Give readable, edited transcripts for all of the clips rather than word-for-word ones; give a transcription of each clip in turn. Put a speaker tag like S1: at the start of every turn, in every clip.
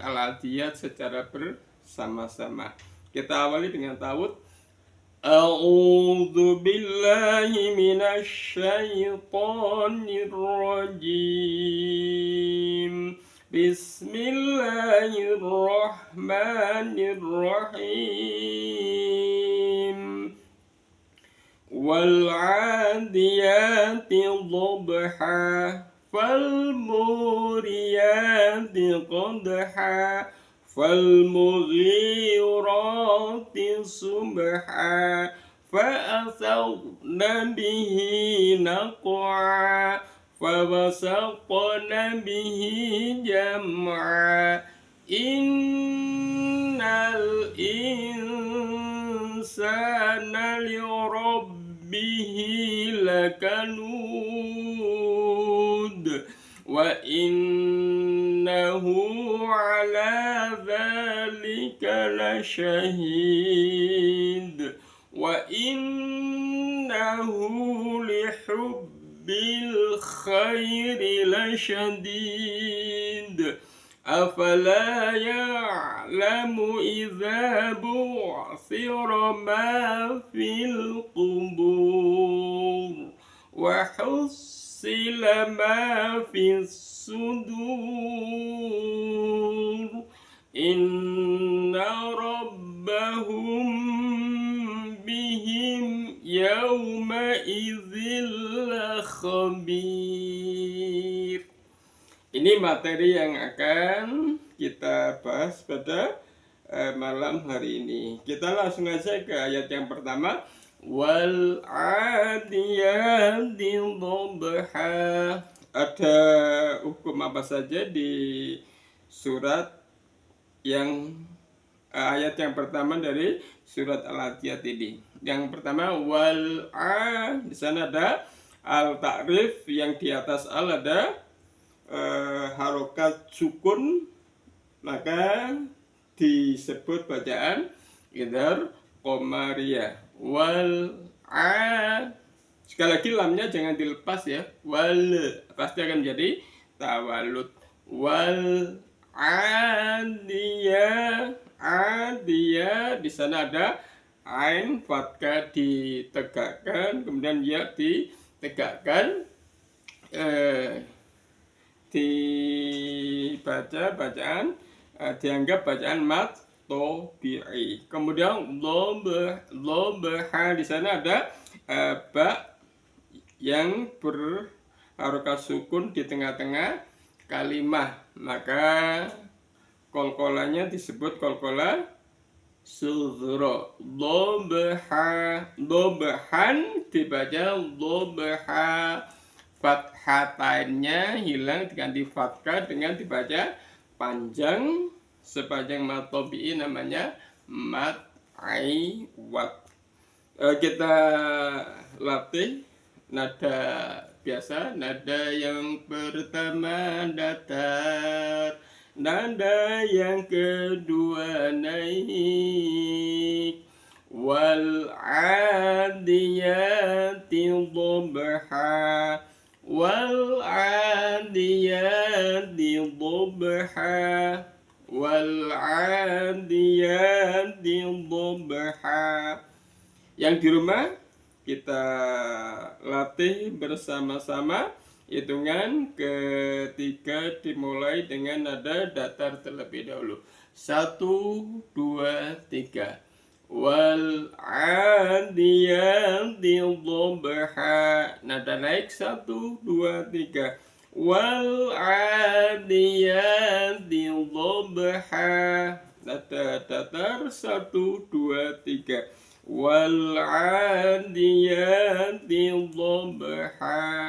S1: al-adiyat secara bersama-sama. Kita awali dengan ta'awudz. A'udzu billahi minasy syaithanir rajim. Bismillahirrahmanirrahim. Wal 'adiyati dhabha fal muriyati qadha fal mughirati subha fa asawna bihi naq'a fa wasaqna bihi jam'a innal insana li rabbihi lakanud wa innahu ala dzalika lasyahid wa innahu lihubbil khairi lasyadid afala ya'lamu idza bu'thira ma fil qubur wa hussila ma fis sudur inna rabbahum bihim yawma idzil khabir. Ini materi yang akan kita bahas pada malam hari ini. Kita langsung aja ke ayat yang pertama. Wal 'adiyati dhabha. Ada hukum apa saja di surat yang ayat yang pertama dari surat Al-Adiyat ini? Yang pertama wal di sana ada al-ta'rif, yang di atas al ada harokat sukun, maka disebut bacaan idhar qamariyah. Wal sekali lagi lamnya jangan dilepas ya, wal pasti akan menjadi tawalud. Wal adiyah di sana ada ain fathah ditegakkan, kemudian ya ditegakkan, dibaca bacaan dianggap bacaan mat tobi'i. Kemudian lobha di sana ada ba yang berharokat sukun di tengah-tengah kalimah, maka kolkolanya disebut kolkola sughra. Lobhan dibaca lobha, fathatainnya hilang diganti fathah dengan dibaca panjang sepanjang mat tobi'i, namanya mat aiwat. Kita latih nada biasa. Nada yang pertama datar, nada yang kedua naik. Wal 'adiyati dhabha, wal 'adiyati dhabha, wal 'adiyati dhabha. Yang di rumah kita latih bersama-sama. Hitungan ketiga dimulai dengan nada datar terlebih dahulu. 1, 2, 3. Wal 'adiyati dhabha. Nada naik 1, 2, 3. Wal 'adiyati dhabha. Nada datar 1, 2, 3. Wal 'adiyati dhabha.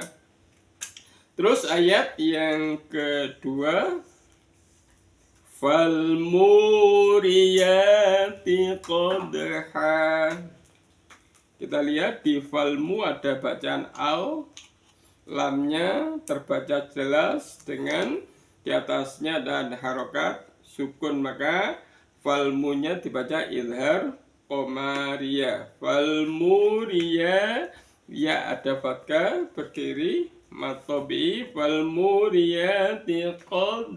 S1: Terus ayat yang kedua, fal muriyati qadha. Kita lihat di falmu ada bacaan al, lamnya terbaca jelas dengan di atasnya ada harokat sukun, maka falmunya dibaca izhar qamariyah. Falmuriyah, ya ada fathah berdiri matobi. Falmuriyati qad,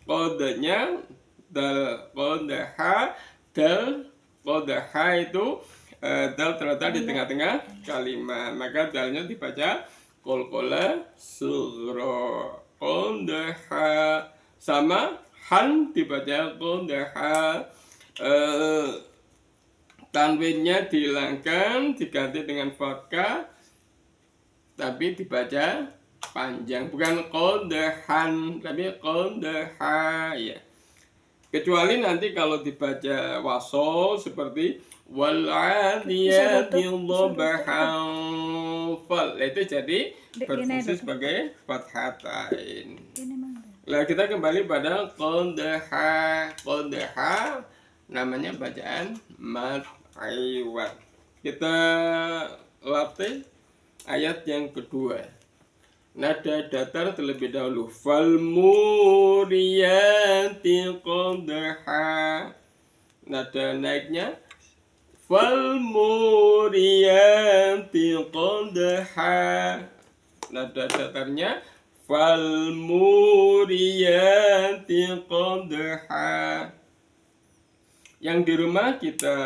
S1: qadnya dal, qadaha, dal, qadaha itu dal terletak di tengah-tengah kalimat, maka dalnya dibaca qalqalah sughra, qadaha, sama han dibaca qadaha. Tanwinnya dihilangkan, diganti dengan fathah, tapi dibaca panjang, bukan qadahan tapi qadaha ya. Kecuali nanti kalau dibaca wasol seperti wal adiyati dhabahan fal, itu jadi berfungsi sebagai fathatain. Nah, kita kembali pada qadaha. Qadaha namanya bacaan mad iwad. Kita latih ayat yang kedua. Nada datar terlebih dahulu. Fal muriyati qadha. Nada naiknya fal muriyati qadha. Nada datarnya fal muriyati qadha. Yang di rumah kita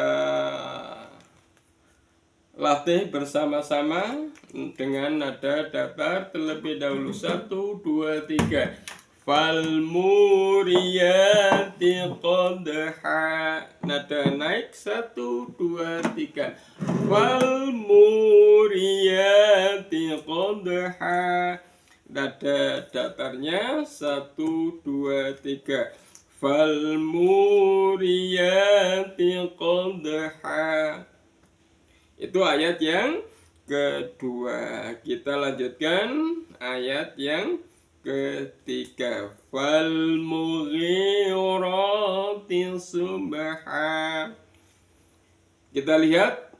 S1: latih bersama-sama dengan nada datar terlebih dahulu. 1, 2, 3. Fal muriyati qadha. Nada naik 1, 2, 3. Fal muriyati qadha. Nada datarnya 1, 2, 3. Fal muriyati qadha. Itu ayat yang kedua. Kita lanjutkan ayat yang ketiga. Fal mughirati subha. Kita lihat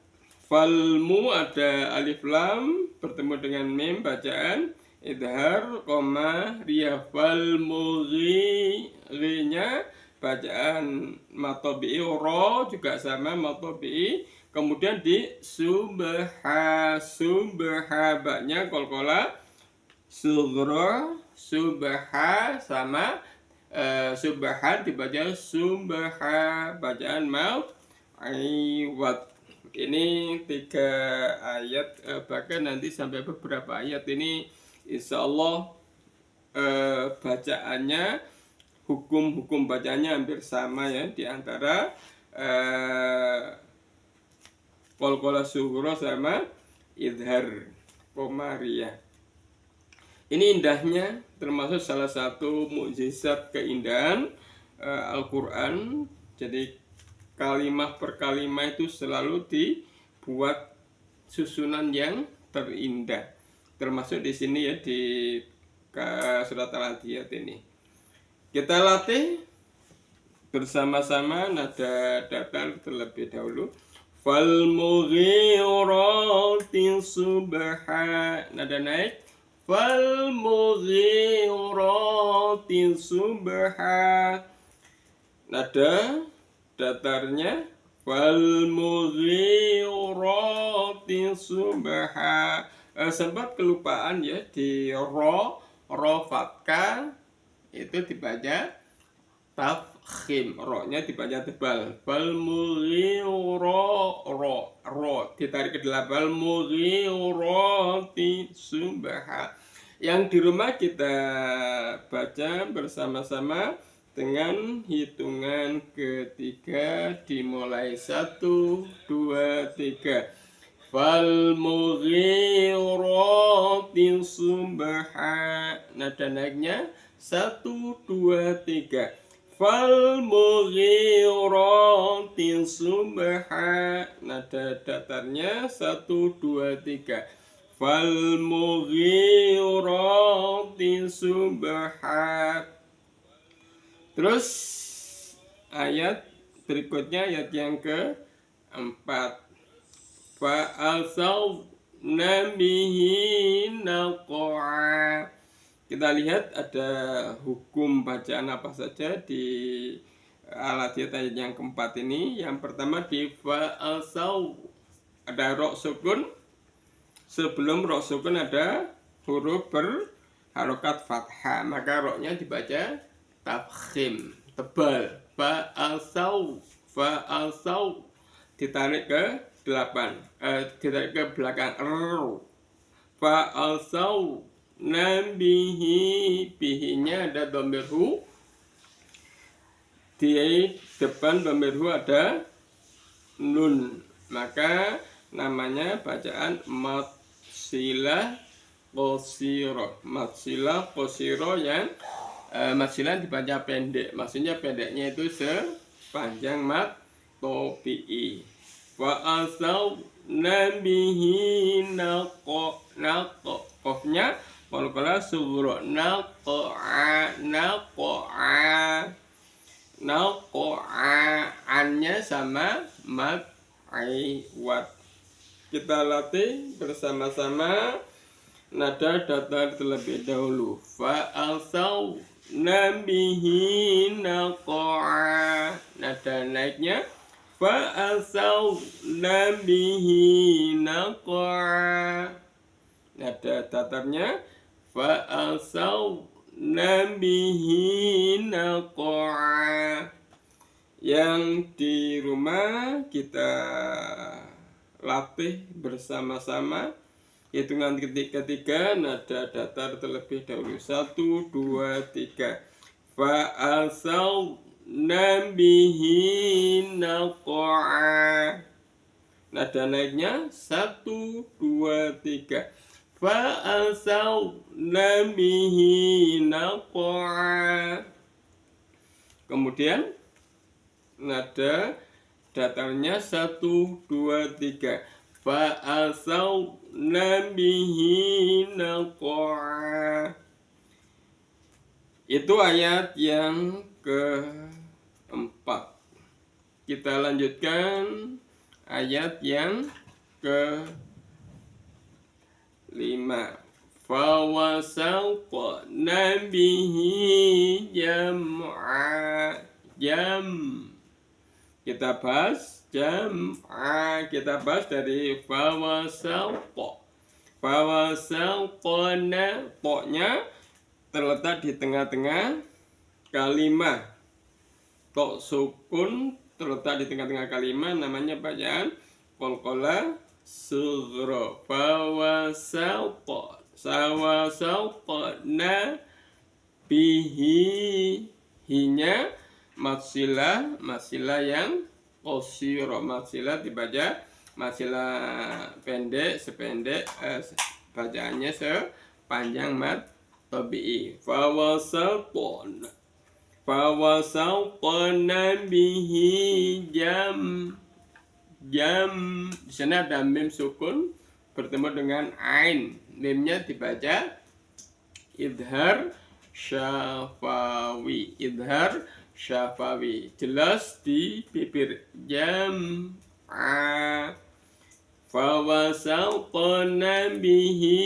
S1: falmu ada alif lam bertemu dengan mim, bacaan idhar, koma, ria. Fal mughirinya bacaan matobi'i, ro juga sama matobi'i. Kemudian di subha, subha baknya qalqalah sughra, subha sama subhan dibaca subha, bacaan mau iwad. Ini 3 ayat, bahkan nanti sampai beberapa ayat ini insya Allah bacaannya, hukum-hukum bacaannya hampir sama ya, di antara qalqalah sughra sama idhar, komariah. Ini indahnya, termasuk salah satu mukjizat keindahan Al-Quran. Jadi kalimat per kalimat itu selalu dibuat susunan yang terindah. Termasuk di sini ya, di surat Al-Adiyat ini. Kita latih bersama-sama nada datar terlebih dahulu. Fal mughirati subha. Nada naik. Fal mughirati subha. Nada datarnya fal mughirati subha. Sempat kelupaan ya di ro fathah itu dibaca tafkhim, ro-nya dibaca tebal. Fal ro ditarik ke dalam. Fal mughirati subha. Yang di rumah kita baca bersama-sama dengan hitungan ketiga, dimulai 1, 2, 3. Fal mughirati subha. Nada naiknya 1, 2, 3. Fal mughirati subha. Nada datarnya 1, 2, 3. Fal mughirati subha. Terus ayat berikutnya, ayat yang keempat. Fa'asawna bihi naqa'a. Kita lihat ada hukum bacaan apa saja di Al-Adiyat ayat yang keempat ini. Yang pertama di fa'asaw, ada ro sukun. Sebelum ro sukun ada huruf berharokat fathah, maka ro-nya dibaca tafkhim, tebal. fa'asau ditarik ke 8, ditarik ke belakang. Fa'asau nabihi, bihinya ada dhamir hu, di depan dhamir hu ada nun, maka namanya bacaan matsilah qosiro. Matsilah qosiro yang matsilah dibaca pendek, maksudnya pendeknya itu sepanjang mat tobi'i. Fa'asau nabihi naqo, qofnya qalqalah sughra, naqo'a, annya sama mat iwad. Kita latih bersama-sama nada datar terlebih dahulu. Fa'asau nabihi naqo'a, nada naiknya fa'asau nabihi naqo'a, nada datarnya fa'asau nabihi naqo'a. Yang di rumah kita latih bersama-sama hitungan ketiga nada datar terlebih dahulu. 1, 2, 3. Fa'asau nabihi naqo'a, nada naiknya 1, 2, 3. Fa'asau nabihi naqo'a. Kemudian nada datarnya 1, 2, 3. Fa'asau nabihi naqo'a. Itu ayat yang keempat. Kita lanjutkan ayat yang kelima. Fawasauqa nabihi jam'a, kita bahas jam'a, kita bahas dari fawasauqana, toknya terletak di tengah-tengah kalimat. Tok sukun terletak di tengah-tengah kalimat, namanya bacaan qalqalah sughra. Fawasauqana bihi, hinya matsilah yang qosiro, matsilah dibaca matsilah pendek, sependek bacaannya sepanjang mat tabi'i. Fawasauqana bihi jam, di sana ada mim sukun bertemu dengan ain, mimnya dibaca idhar syafawi, jelas di bibir. Jam'a, fawasauqana bihi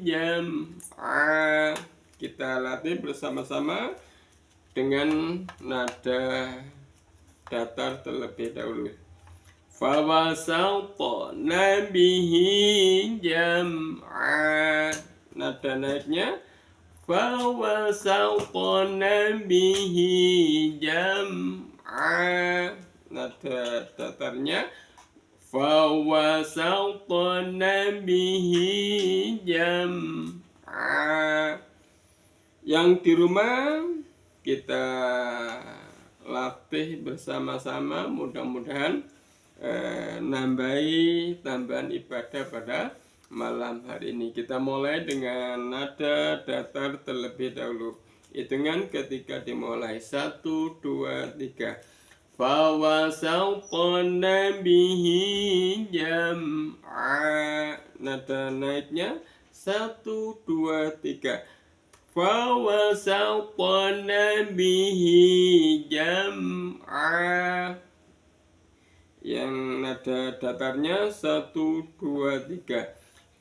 S1: jam'a. Kita latih bersama-sama dengan nada datar terlebih dahulu. Fawasauqana bihi jam'a, nada naiknya fawasauqana bihi jam'a, nada datarnya fawasauqana bihi jam'a. Yang di rumah kita latih bersama-sama, mudah-mudahan nambahi tambahan ibadah pada malam hari ini. Kita mulai dengan nada datar terlebih dahulu. Hitungan ketika dimulai 1, 2, 3. Fawasauqana bihi jam'a, nada naiknya 1, 2, 3. Fawasauqana bihi jam'a. Yang nada datarnya 1, 2, 3.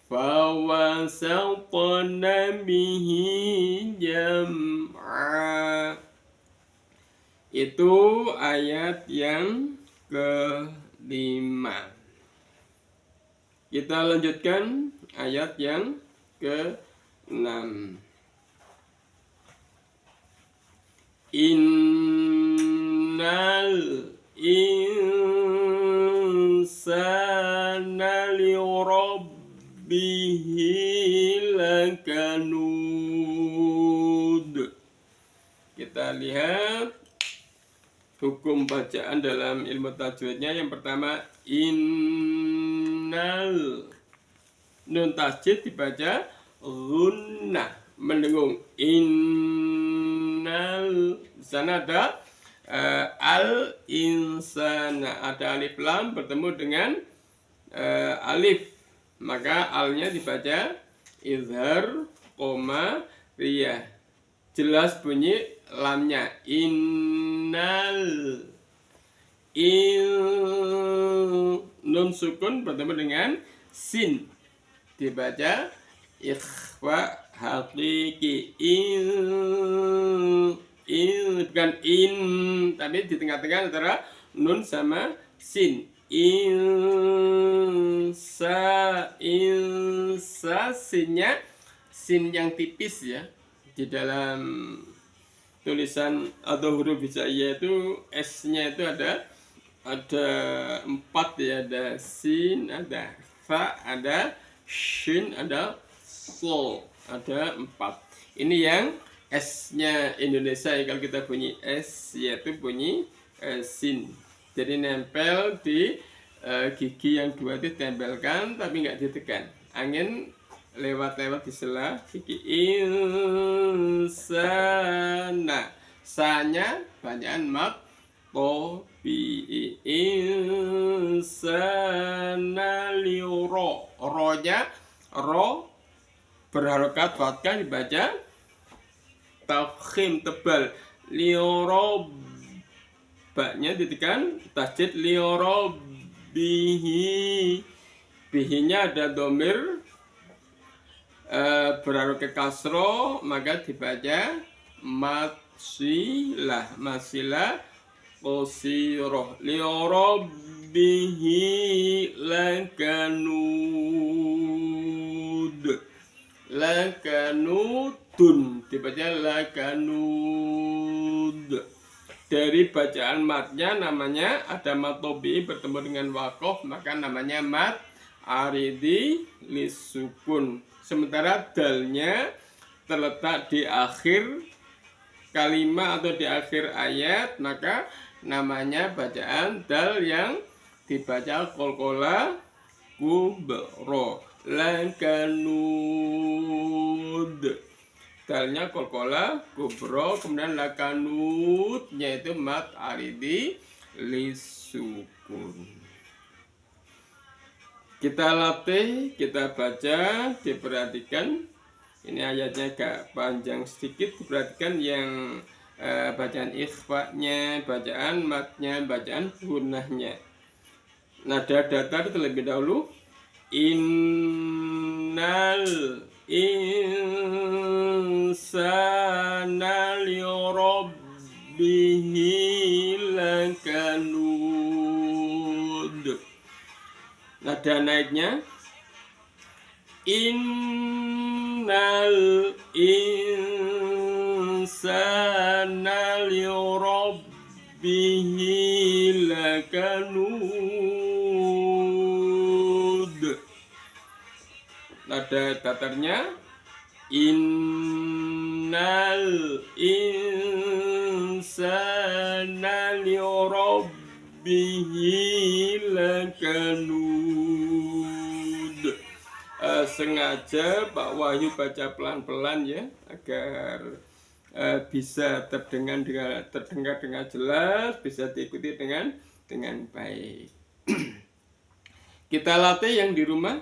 S1: Fawasauqana bihi jam'a. Itu ayat yang kelima. Kita lanjutkan ayat yang ke-6. innal insana lirabbihi lakanud. Kita lihat hukum bacaan dalam ilmu tajwidnya. Yang pertama, innal, nun tasjid dibaca gunnah, mendengung. Innal, di sana ada al insana, ada alif lam bertemu dengan alif, maka alnya dibaca izhar koma riyah, jelas bunyi lamnya. Innal, nun sukun bertemu dengan sin, dibaca ikhfa hakiki. Bukan in, tapi di tengah-tengah antara nun sama sin. Insa, sinnya sin yang tipis ya. Di dalam tulisan atau huruf hijaiyah itu S-nya itu ada 4 ya, ada sin, ada fa, ada shin, ada sol, ada 4. Ini yang S-nya Indonesia ya, kalau kita bunyi S yaitu bunyi sin. Jadi nempel di gigi yang 2 itu tempelkan tapi nggak ditekan. Angin lewat-lewat di sela gigi. Insana, sa-nya bacaan mat tobi. Insana liuro, ro-nya ro berharokat fathah dibaca tafkhim tebal. Liorob, baknya ditekan tasjid. Liorob bihi, bihinya ada domir berharokat kasro, maka dibaca masilah, masilah qosiroh. Liorob bihi lakanud, lakanudun dibaca lakanud. Dari bacaan matnya namanya ada mat tobi bertemu dengan wakof, maka namanya mat aridi lisukun. Sementara dalnya terletak di akhir kalimat atau di akhir ayat, maka namanya bacaan dal yang dibaca qalqalah kubro, lakanud. Dalnya qalqalah kubro, kemudian lakanudnya itu mat aridi lisukun. Kita latih, kita baca, diperhatikan. Ini ayatnya agak panjang sedikit, diperhatikan yang bacaan ikhfa-nya, bacaan matnya, bacaan gunnahnya. Nada datar terlebih dahulu. Innal insana lirabbihi lakanud. Nada naiknya innal insana lirabbihi lakanud. Nada datarnya innal insana lirabbihi lakanud. Sengaja Pak Wahyu baca pelan-pelan ya, agar bisa terdengar dengan jelas, bisa diikuti dengan baik. Kita latih yang di rumah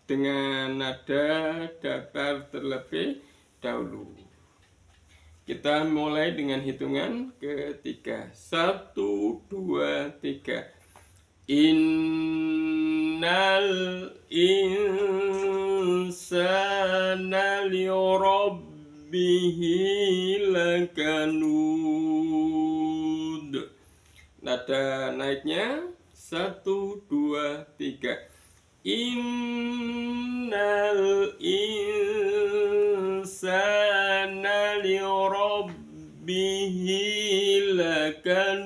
S1: dengan nada datar terlebih dahulu. Kita mulai dengan hitungan ketiga. 1, 2, 3. Innal insana lirabbihi lakanud. Nada naiknya 1, 2, 3. Innal insana lirabbihi lakanud.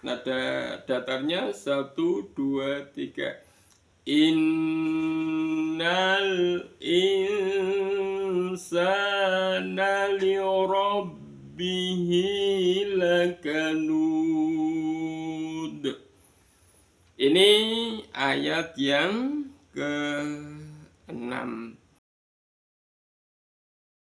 S1: Nada datarnya 1, 2, 3. Innal insana lirabbihi lakanud. Ini ayat yang ke-6.